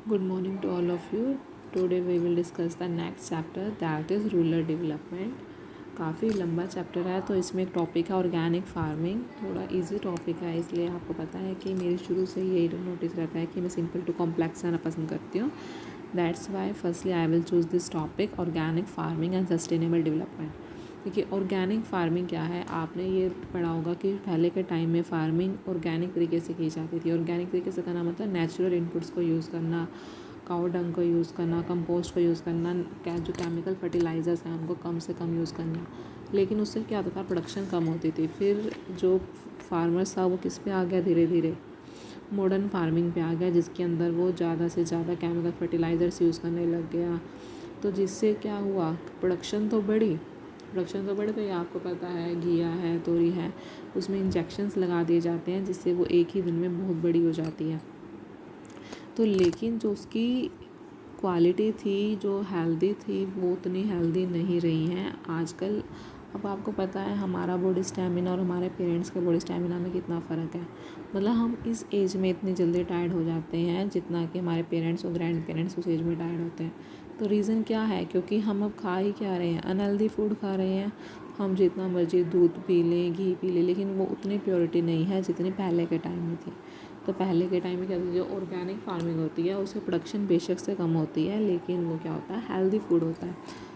Good morning to all of you. Today we will discuss the next chapter that is rural development. काफ़ी लंबा chapter है तो इसमें एक टॉपिक है ऑर्गेनिक फार्मिंग। थोड़ा इजी टॉपिक है, इसलिए आपको पता है कि मेरे शुरू से यही नोटिस रहता है कि मैं सिंपल टू कॉम्प्लेक्स आना पसंद करती हूँ। That's why firstly I will choose this topic organic farming and sustainable development. देखिए ऑर्गेनिक फार्मिंग क्या है, आपने ये पढ़ा होगा कि पहले के टाइम में फार्मिंग ऑर्गेनिक तरीके से की जाती थी। ऑर्गेनिक तरीके से करना मतलब नेचुरल इनपुट्स को यूज़ करना, काऊ डंग को यूज़ करना, कंपोस्ट को यूज़ करना, जो केमिकल फर्टिलाइज़र्स हैं उनको कम से कम यूज़ करना। लेकिन उससे क्या होता था, प्रोडक्शन कम होती थी। फिर जो फार्मर्स था वो किस पे आ गया, धीरे धीरे मॉडर्न फार्मिंग पे आ गया, जिसके अंदर वो ज़्यादा से ज़्यादा केमिकल फर्टिलाइज़र्स यूज़ करने लग गया। तो जिससे क्या हुआ, प्रोडक्शन तो बढ़ी तो ये आपको पता है घिया है, तोरी है, उसमें इंजेक्शंस लगा दिए जाते हैं जिससे वो एक ही दिन में बहुत बड़ी हो जाती है। तो लेकिन जो उसकी क्वालिटी थी, जो हेल्दी थी, वो उतनी हेल्दी नहीं रही हैं आजकल। अब आपको पता है हमारा बॉडी स्टैमिना और हमारे पेरेंट्स के बॉडी स्टैमिना में कितना फ़र्क है। मतलब हम इस एज में इतनी जल्दी टायर्ड हो जाते हैं जितना कि हमारे पेरेंट्स और ग्रैंड पेरेंट्स उस एज में टायर्ड होते हैं। तो रीज़न क्या है, क्योंकि हम अब खा ही क्या रहे हैं, अनहेल्दी फूड खा रहे हैं। हम जितना मर्जी दूध पी लें, घी पी लें, लेकिन वो उतनी प्योरिटी नहीं है जितनी पहले के टाइम में थी। तो पहले के टाइम में क्या होती है, जो ऑर्गेनिक फार्मिंग होती है उससे प्रोडक्शन बेशक से कम होती है, लेकिन वो क्या होता है, हेल्दी फूड होता है।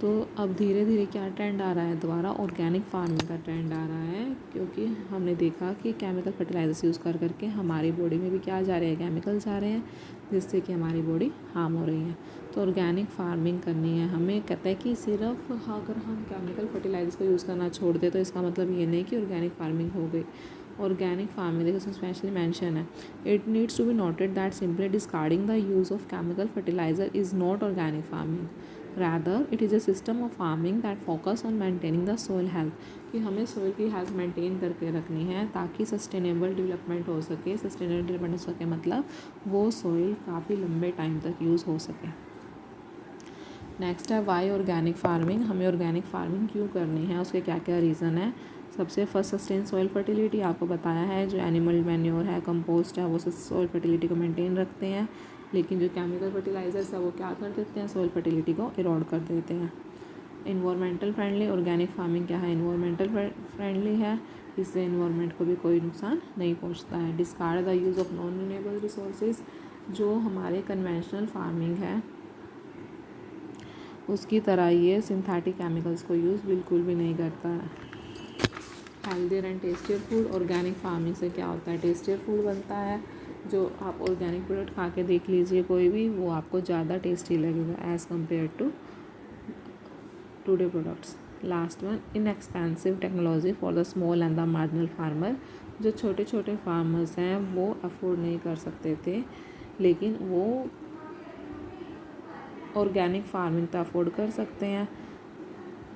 तो अब धीरे धीरे क्या ट्रेंड आ रहा है, दोबारा ऑर्गेनिक फार्मिंग का ट्रेंड आ रहा है। क्योंकि हमने देखा कि केमिकल फर्टिलाइजर्स यूज़ कर करके हमारी बॉडी में भी क्या जा रहे हैं, केमिकल्स आ रहे हैं, जिससे कि हमारी बॉडी हार्म हो रही है। तो ऑर्गेनिक फार्मिंग करनी है हमें। कहता है कि सिर्फ अगर हम केमिकल फर्टिलाइजर्स को यूज़ करना छोड़ दें तो इसका मतलब ये नहीं कि ऑर्गेनिक फार्मिंग हो गई। ऑर्गेनिक फार्मिंग देखो इसमें स्पेशली मेंशन है, it needs to be noted that simply discarding the use of chemical fertiliser is not organic farming, rather it is a system of farming that focus on maintaining the soil health। कि हमें soil की health maintain करके रखनी है ताकि sustainable development हो सके। Sustainable development हो सके मतलब वो सोइल काफ़ी लंबे टाइम तक यूज़ हो सके। नेक्स्ट है वाई ऑर्गेनिक फार्मिंग। हमें ऑर्गेनिक फार्मिंग क्यों करनी है, उसके क्या क्या रीज़न है। सबसे फर्स्ट, सस्टेन सॉइल फर्टिलिटी। आपको बताया है जो एनिमल मैन्योर है, कंपोस्ट है, वो सॉइल फर्टिलिटी को मेंटेन रखते हैं। लेकिन जो केमिकल फर्टिलाइजर्स है वो क्या कर देते हैं, सॉइल फर्टिलिटी को इरोड कर देते हैं। Environmental friendly. ऑर्गेनिक फार्मिंग क्या है, इन्वायरमेंटल फ्रेंडली है, इससे इन्वायरमेंट को भी कोई नुकसान नहीं पहुंचता है। Discard the use of non renewable resources. जो हमारे कन्वेंशनल फार्मिंग है उसकी तरह ये सिंथेटिक केमिकल्स को यूज़ बिल्कुल भी नहीं करता है। Healthier and tastier food. Organic farming से क्या होता है, टेस्टियर फूड बनता है। जो आप ऑर्गेनिक प्रोडक्ट खा के देख लीजिए कोई भी, वो आपको ज़्यादा टेस्टी लगेगा as compare to today products. Last one, inexpensive technology for the small and the marginal farmer. जो छोटे छोटे फार्मर्स हैं वो अफोर्ड नहीं कर सकते थे, लेकिन वो ऑर्गेनिक फार्मिंग तो अफोर्ड कर सकते हैं।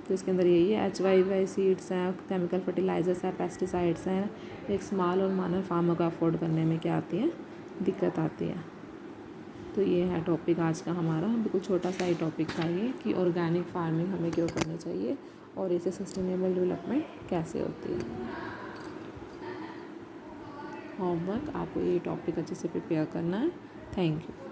तो इसके अंदर यही है, HYY सीड्स हैं, केमिकल फर्टिलाइजर्स हैं, पेस्टिसाइड्स हैं। एक स्मॉल और माइनर फार्मर को अफोर्ड करने में क्या आती है, दिक्कत आती है। तो ये है टॉपिक आज का हमारा। बिल्कुल छोटा सा ही टॉपिक था ये कि ऑर्गेनिक फार्मिंग हमें क्यों करनी चाहिए और इससे सस्टेनेबल डेवलपमेंट कैसे होती है। होमवर्क, आपको ये टॉपिक अच्छे से प्रिपेयर करना है। Thank you.